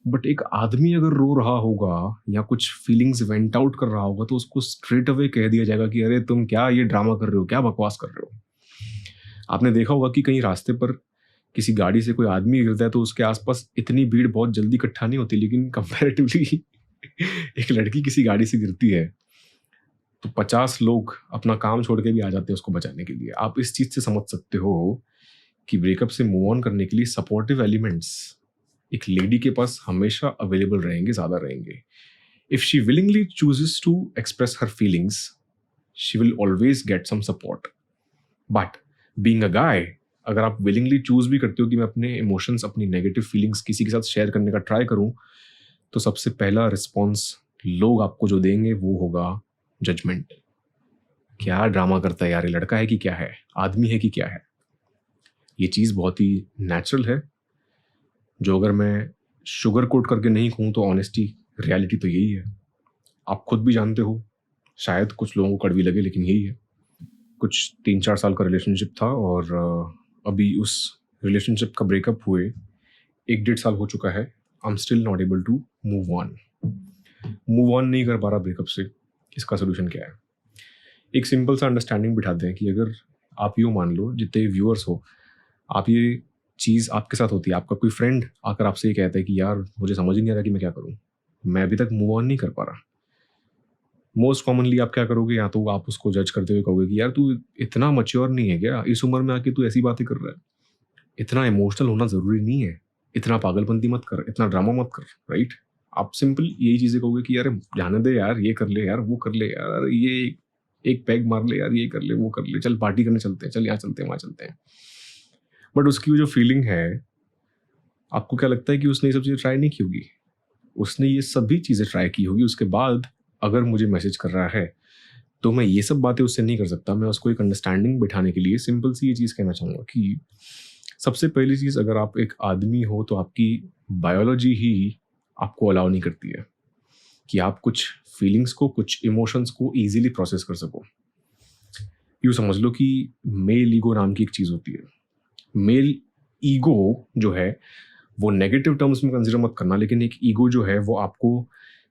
But एक आदमी अगर रो रहा होगा या कुछ फीलिंग्स वेंट आउट कर रहा होगा तो उसको स्ट्रेट अवे कह दिया जाएगा कि अरे तुम क्या ये ड्रामा कर रहे हो, क्या बकवास कर रहे हो। आपने देखा होगा कि कहीं रास्ते पर किसी गाड़ी से कोई आदमी गिरता है तो उसके आसपास इतनी भीड़ बहुत जल्दी इकट्ठा नहीं होती, लेकिन कंपैरेटिवली एक लड़की किसी गाड़ी से गिरती है तो 50 लोग अपना काम छोड़ के भी आ जाते हैं उसको बचाने के लिए। आप इस चीज से समझ सकते हो कि ब्रेकअप से मूव ऑन करने के लिए सपोर्टिव एलिमेंट्स एक लेडी के पास हमेशा अवेलेबल रहेंगे, ज्यादा रहेंगे। If she willingly chooses to express her feelings, she will always get some support. But being a guy, अगर आप विलिंगली चूज भी करते हो कि मैं अपने इमोशंस, अपनी नेगेटिव फीलिंग्स किसी के साथ शेयर करने का ट्राई करूं, तो सबसे पहला रिस्पॉन्स लोग आपको जो देंगे वो होगा जजमेंट। क्या ड्रामा करता है यार, ये लड़का है कि क्या है, आदमी है कि क्या है। ये चीज़ बहुत ही नेचुरल है, जो अगर मैं शुगर कोट करके नहीं कहूँ तो ऑनेस्टी, रियलिटी तो यही है। आप खुद भी जानते हो, शायद कुछ लोगों को कड़वी लगे लेकिन यही है। कुछ 3-4 साल का रिलेशनशिप था और अभी उस रिलेशनशिप का ब्रेकअप हुए 1-1.5 साल हो चुका है। I am still not able to move on नहीं कर पा रहा ब्रेकअप से। इसका सोल्यूशन क्या है? एक सिंपल सा अंडरस्टैंडिंग बिठाते हैं कि अगर आप यूँ मान लो, जितने व्यूअर्स हो, आप ये चीज़ आपके साथ होती है, आपका कोई फ्रेंड आकर आपसे ये कहता है कि यार मुझे समझ ही नहीं आ रहा कि मैं क्या करूँ, मैं अभी तक मूव ऑन नहीं कर पा रहा। मोस्ट कॉमनली आप क्या करोगे, या तो आप उसको जज करते हुए कहोगे कि यार तू इतना मैच्योर नहीं है क्या, इस उम्र में आके तू ऐसी बातें कर रहा है, इतना इमोशनल होना ज़रूरी नहीं है, इतना पागलपंती मत कर, इतना ड्रामा मत कर, राइट। आप सिंपल यही चीज़ें कहोगे कि यार जाने दे यार, ये कर ले यार, वो कर ले यार, ये एक पैग मार ले यार, ये कर ले वो कर ले, चल पार्टी करने चलते हैं, चल यहाँ चलते हैं वहाँ चलते हैं। बट उसकी जो फीलिंग है, आपको क्या लगता है कि उसने ये सब चीज़ें ट्राई नहीं की होगी? उसने ये सभी चीज़ें ट्राई की होगी, उसके बाद अगर मुझे मैसेज कर रहा है तो मैं ये सब बातें उससे नहीं कर सकता। मैं उसको एक अंडरस्टैंडिंग बिठाने के लिए सिंपल सी ये चीज़ कहना चाहूँगा कि सबसे पहली चीज़, अगर आप एक आदमी हो तो आपकी बायोलॉजी ही आपको अलाउ नहीं करती है कि आप कुछ फीलिंग्स को, कुछ इमोशंस को ईजिली प्रोसेस कर सको। यूँ समझ लो कि मेल ईगो नाम की एक चीज़ होती है। मेल ईगो जो है वो नेगेटिव टर्म्स में कंसिडर मत करना, लेकिन एक ईगो जो है वो आपको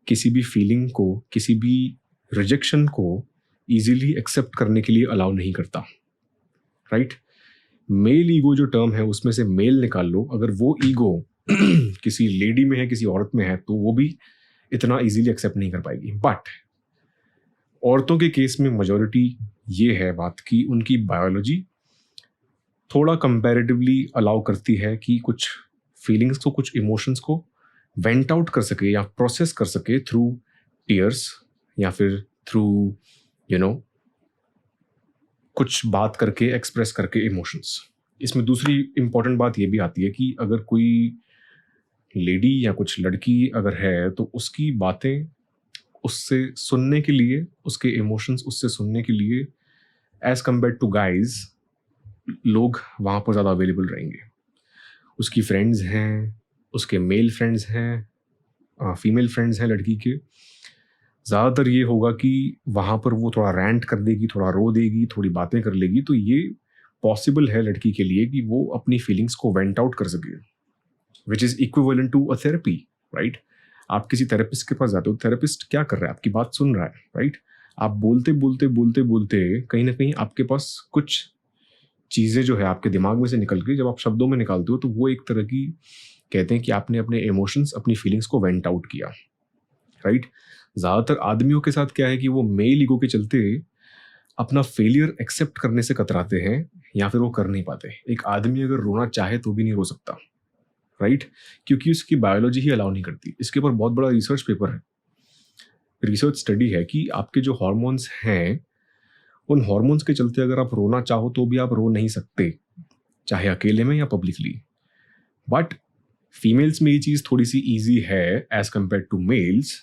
किसी भी फीलिंग को, किसी भी रिजेक्शन को इजीली एक्सेप्ट करने के लिए अलाउ नहीं करता, राइट। मेल ईगो जो टर्म है उसमें से मेल निकाल लो, अगर वो ईगो किसी लेडी में है, किसी औरत में है, तो वो भी इतना इजीली एक्सेप्ट नहीं कर पाएगी। बट औरतों के केस में मेजॉरिटी ये है बात कि उनकी बायोलॉजी थोड़ा कंपैरेटिवली अलाउ करती है कि कुछ फीलिंग्स को, कुछ इमोशंस को वेंट आउट कर सके या प्रोसेस कर सके थ्रू टीयर्स या फिर थ्रू कुछ बात करके, एक्सप्रेस करके इमोशंस। इसमें दूसरी इंपॉर्टेंट बात ये भी आती है कि अगर कोई लेडी या कुछ लड़की अगर है तो उसकी बातें उससे सुनने के लिए, उसके इमोशंस उससे सुनने के लिए एज कम्पेयर टू गाइज, लोग वहाँ पर ज़्यादा अवेलेबल रहेंगे। उसकी फ्रेंड्स हैं, उसके मेल फ्रेंड्स हैं, फीमेल फ्रेंड्स हैं लड़की के। ज़्यादातर ये होगा कि वहाँ पर वो थोड़ा रैंट कर देगी, थोड़ा रो देगी, थोड़ी बातें कर लेगी, तो ये पॉसिबल है लड़की के लिए कि वो अपनी फीलिंग्स को वेंट आउट कर सके, which is equivalent to a therapy, right. आप किसी थेरेपिस्ट के पास जाते हो, थेरेपिस्ट क्या कर रहा है, आपकी बात सुन रहा है, राइट। आप बोलते बोलते बोलते बोलते कहीं ना कहीं आपके पास कुछ चीज़ें जो है आपके दिमाग में से निकल के जब आप शब्दों में निकालते हो तो वो एक तरह की, कहते हैं कि आपने अपने इमोशंस, अपनी फीलिंग्स को वेंट आउट किया, राइट। ज़्यादातर आदमियों के साथ क्या है कि वो मेल ईगो के चलते अपना फेलियर एक्सेप्ट करने से कतराते हैं या फिर वो कर नहीं पाते। एक आदमी अगर रोना चाहे तो भी नहीं रो सकता, राइट, क्योंकि उसकी बायोलॉजी ही अलाउ नहीं करती। इसके ऊपर बहुत बड़ा रिसर्च पेपर है, रिसर्च स्टडी है कि आपके जो हॉर्मोन्स हैं, उन हॉर्मोन्स के चलते अगर आप रोना चाहो तो भी आप रो नहीं सकते, चाहे अकेले में या पब्लिकली। बट फीमेल्स में ये चीज़ थोड़ी सी ईजी है एज कम्पेयर टू मेल्स।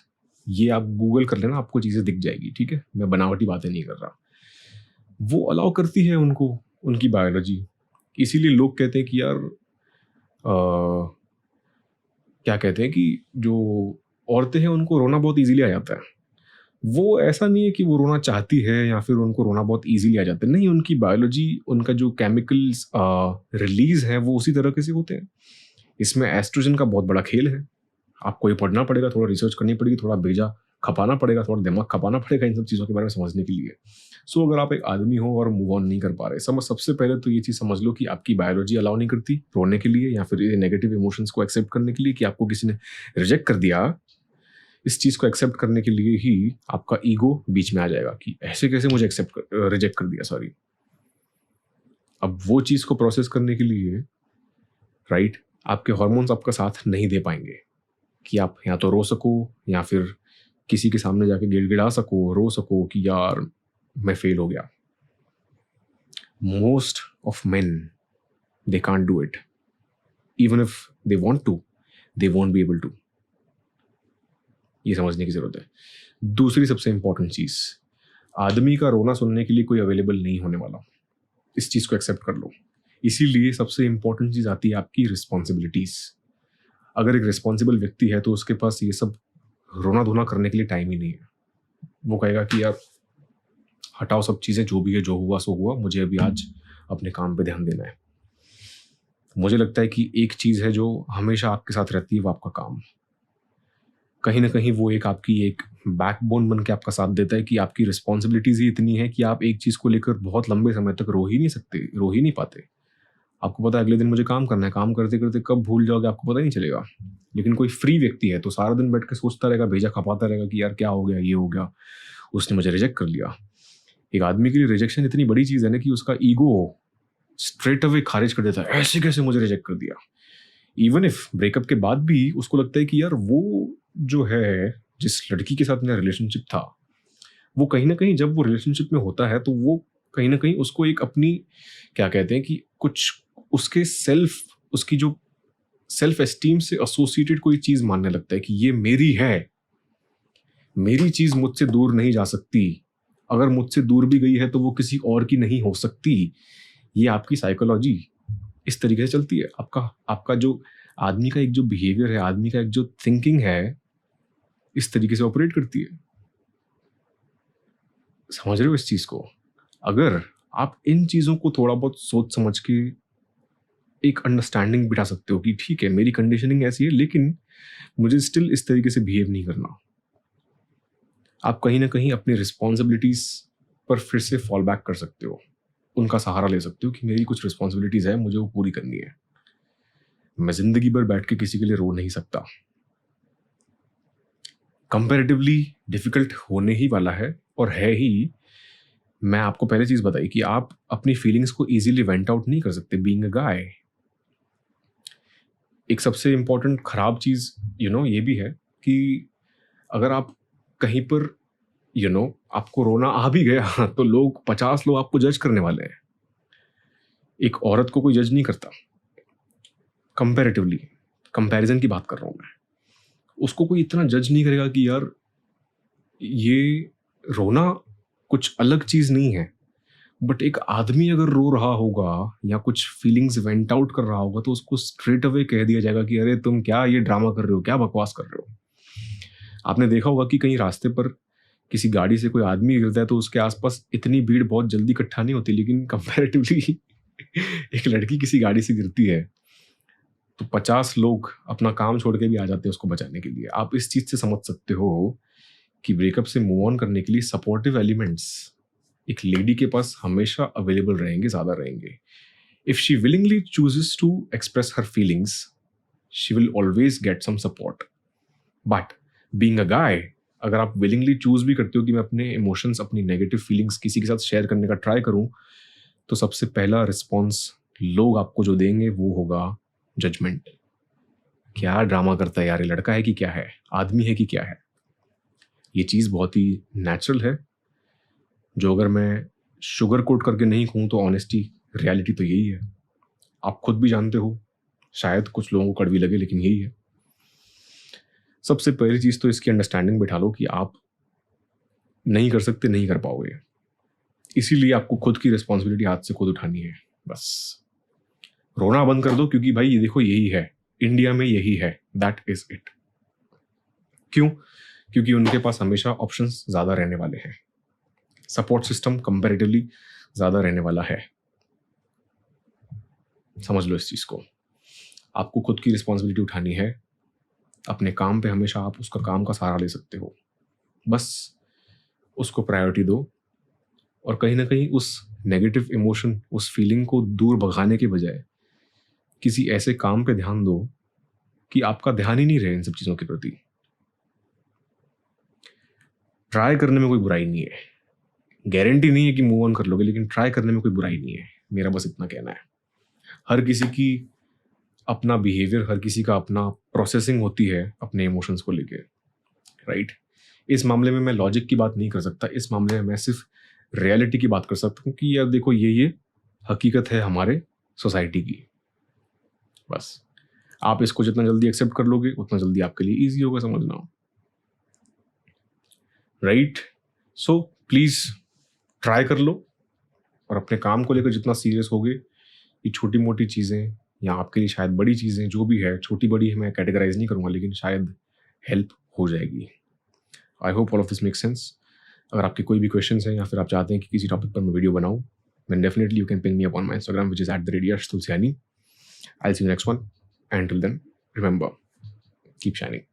ये आप गूगल कर लेना, आपको चीज़ें दिख जाएगी, ठीक है, मैं बनावटी बातें नहीं कर रहा। वो अलाउ करती है उनको, उनकी बायोलॉजी। इसीलिए लोग कहते हैं कि यार क्या कहते हैं कि जो औरतें हैं उनको रोना बहुत इजीली आ जाता है। वो ऐसा नहीं है कि वो रोना चाहती है या फिर उनको रोना बहुत इजीली आ जाता है, नहीं, उनकी बायोलॉजी, उनका जो केमिकल्स रिलीज है वो उसी तरह के से होते हैं। इसमें एस्ट्रोजन का बहुत बड़ा खेल है, आपको ये पढ़ना पड़ेगा, थोड़ा रिसर्च करनी पड़ेगी, थोड़ा भेजा खपाना पड़ेगा, थोड़ा दिमाग खपाना पड़ेगा इन सब चीज़ों के बारे में समझने के लिए। सो अगर आप एक आदमी हो और मूव ऑन नहीं कर पा रहे, सबसे पहले तो ये चीज़ समझ लो कि आपकी बायोलॉजी अलाउ नहीं करती रोने के लिए या फिर नेगेटिव इमोशंस को एक्सेप्ट करने के लिए, कि आपको किसी ने रिजेक्ट कर दिया। इस चीज़ को एक्सेप्ट करने के लिए ही आपका ईगो बीच में आ जाएगा कि ऐसे कैसे मुझे रिजेक्ट कर दिया, सॉरी। अब वो चीज़ को प्रोसेस करने के लिए राइट, आपके हार्मोन्स आपका साथ नहीं दे पाएंगे कि आप या तो रो सको या फिर किसी के सामने जाके गिड़गिड़ा सको, रो सको कि यार मैं फेल हो गया। Most of men they can't do it, even if they want to, they won't be able to. ये समझने की जरूरत है। दूसरी सबसे इंपॉर्टेंट चीज, आदमी का रोना सुनने के लिए कोई अवेलेबल नहीं होने वाला। इस चीज को एक्सेप्ट कर लो। इसीलिए सबसे इंपॉर्टेंट चीज आती है आपकी रिस्पॉन्सिबिलिटीज। अगर एक रिस्पॉन्सिबल व्यक्ति है तो उसके पास ये सब रोना धोना करने के लिए टाइम ही नहीं है। वो कहेगा कि यार हटाओ सब चीज़ें, जो भी है, जो हुआ सो हुआ, मुझे अभी आज अपने काम पे ध्यान देना है। मुझे लगता है कि एक चीज़ है जो हमेशा आपके साथ रहती है, वो आपका काम। कहीं ना कहीं वो आपकी एक बैकबोन बन के आपका साथ देता है कि आपकी रिस्पॉन्सिबिलिटीज ही इतनी है कि आप एक चीज़ को लेकर बहुत लंबे समय तक रो ही नहीं सकते, रो ही नहीं पाते। आपको पता है अगले दिन मुझे काम करना है, काम करते करते कब भूल जाओगे आपको पता नहीं चलेगा। लेकिन कोई फ्री व्यक्ति है तो सारा दिन बैठ के सोचता रहेगा, भेजा खपाता रहेगा कि यार क्या हो गया, ये हो गया, उसने मुझे रिजेक्ट कर लिया। एक आदमी के लिए रिजेक्शन इतनी बड़ी चीज़ है ना कि उसका ईगो स्ट्रेट अवे खारिज कर देता है, ऐसे कैसे मुझे रिजेक्ट कर दिया। इवन इफ ब्रेकअप के बाद भी उसको लगता है कि यार वो जो है जिस लड़की के साथ मेरा रिलेशनशिप था, वो कहीं ना कहीं जब वो रिलेशनशिप में होता है तो वो कहीं ना कहीं उसको एक अपनी क्या कहते हैं कि कुछ उसके उसकी जो सेल्फ एस्टीम से एसोसिएटेड कोई चीज मानने लगता है कि ये मेरी है, मेरी चीज मुझसे दूर नहीं जा सकती, अगर मुझसे दूर भी गई है तो वो किसी और की नहीं हो सकती। ये आपकी साइकोलॉजी इस तरीके से चलती है। आपका जो आदमी का एक जो बिहेवियर है, आदमी का एक जो थिंकिंग है, इस तरीके से ऑपरेट करती है। समझ रहे हो इस चीज को? अगर आप इन चीजों को थोड़ा बहुत सोच समझ के एक अंडरस्टैंडिंग बिठा सकते हो कि ठीक है मेरी कंडीशनिंग ऐसी है लेकिन मुझे स्टिल इस तरीके से बिहेव नहीं करना, आप कहीं ना कहीं अपनी रिस्पॉन्सिबिलिटीज पर फिर से फॉल बैक कर सकते हो, उनका सहारा ले सकते हो कि मेरी कुछ रिस्पॉन्सिबिलिटीज है, मुझे वो पूरी करनी है। मैं जिंदगी भर बैठ के किसी के लिए रो नहीं सकता। कंपैरेटिवली डिफिकल्ट होने ही वाला है और है ही। मैं आपको पहले चीज बताई कि आप अपनी फीलिंग्स को इजीली वेंट आउट नहीं कर सकते बीइंग अ गाय। एक सबसे इंपॉर्टेंट खराब चीज ये भी है कि अगर आप कहीं पर आपको रोना आ भी गया तो 50 लोग आपको जज करने वाले हैं। एक औरत को कोई जज नहीं करता। कंपैरेटिवली, कंपैरिजन की बात कर रहा हूं मैं, उसको कोई इतना जज नहीं करेगा कि यार ये रोना कुछ अलग चीज नहीं है। बट एक आदमी अगर रो रहा होगा या कुछ फीलिंग्स वेंट आउट कर रहा होगा तो उसको स्ट्रेट अवे कह दिया जाएगा कि अरे तुम क्या ये ड्रामा कर रहे हो, क्या बकवास कर रहे हो। आपने देखा होगा कि कहीं रास्ते पर किसी गाड़ी से कोई आदमी गिरता है तो उसके आसपास इतनी भीड़ बहुत जल्दी इकट्ठा नहीं होती, लेकिन कंपैरेटिवली एक लड़की किसी गाड़ी से गिरती है तो 50 लोग अपना काम छोड़ के भी आ जाते हैं उसको बचाने के लिए। आप इस चीज से समझ सकते हो कि ब्रेकअप से मूव ऑन करने के लिए सपोर्टिव एलिमेंट्स एक लेडी के पास हमेशा अवेलेबल रहेंगे, ज्यादा रहेंगे। If she willingly chooses to express her feelings, she will always get some support. But being a guy, अगर आप विलिंगली चूज भी करते हो कि मैं अपने इमोशंस, अपनी नेगेटिव फीलिंग्स किसी के साथ शेयर करने का ट्राई करूं, तो सबसे पहला रिस्पॉन्स लोग आपको जो देंगे वो होगा जजमेंट। क्या ड्रामा करता है यार, ये लड़का है कि क्या है, आदमी है कि क्या है। ये चीज बहुत ही नेचुरल है, जो अगर मैं शुगर कोट करके नहीं कहूँ तो ऑनेस्टी, रियलिटी तो यही है। आप खुद भी जानते हो, शायद कुछ लोगों को कड़वी लगे लेकिन यही है। सबसे पहली चीज तो इसकी अंडरस्टैंडिंग बिठा लो कि आप नहीं कर सकते, नहीं कर पाओगे। इसीलिए आपको खुद की रिस्पॉन्सिबिलिटी हाथ से खुद उठानी है। बस रोना बंद कर दो, क्योंकि भाई ये देखो यही है, इंडिया में यही है, दैट इज इट। क्यों? क्योंकि उनके पास हमेशा ऑप्शंस ज्यादा रहने वाले हैं, सपोर्ट सिस्टम कंपैरेटिवली ज्यादा रहने वाला है। समझ लो इस चीज को। आपको खुद की रिस्पॉन्सिबिलिटी उठानी है, अपने काम पे हमेशा आप उसका काम का सहारा ले सकते हो। बस उसको प्रायोरिटी दो और कहीं ना कहीं उस नेगेटिव इमोशन, उस फीलिंग को दूर भगाने के बजाय किसी ऐसे काम पे ध्यान दो कि आपका ध्यान ही नहीं रहे इन सब चीज़ों के प्रति। ट्राई करने में कोई बुराई नहीं है, गारंटी नहीं है कि मूव ऑन कर लोगे, लेकिन ट्राई करने में कोई बुराई नहीं है। मेरा बस इतना कहना है। हर किसी की अपना बिहेवियर, हर किसी का अपना प्रोसेसिंग होती है अपने इमोशंस को लेके, राइट। इस मामले में मैं लॉजिक की बात नहीं कर सकता, इस मामले में मैं सिर्फ रियलिटी की बात कर सकता हूँ कि यार देखो ये हकीकत है हमारे सोसाइटी की। बस आप इसको जितना जल्दी एक्सेप्ट कर लोगे उतना जल्दी आपके लिए ईजी होगा समझना, राइट। सो प्लीज़ ट्राई कर लो और अपने काम को लेकर जितना सीरियस होगे, ये छोटी मोटी चीज़ें या आपके लिए शायद बड़ी चीज़ें जो भी है, छोटी बड़ी मैं कैटेगराइज नहीं करूँगा, लेकिन शायद हेल्प हो जाएगी। I hope all of this make sense. अगर आपके कोई भी क्वेश्चंस हैं या फिर आप चाहते हैं कि किसी टॉपिक पर मैं वीडियो बनाऊँ, then definitely you can ping me up on my Instagram, which is @yash Tulsiani. I'll see you next one. And till then, remember, keep shining.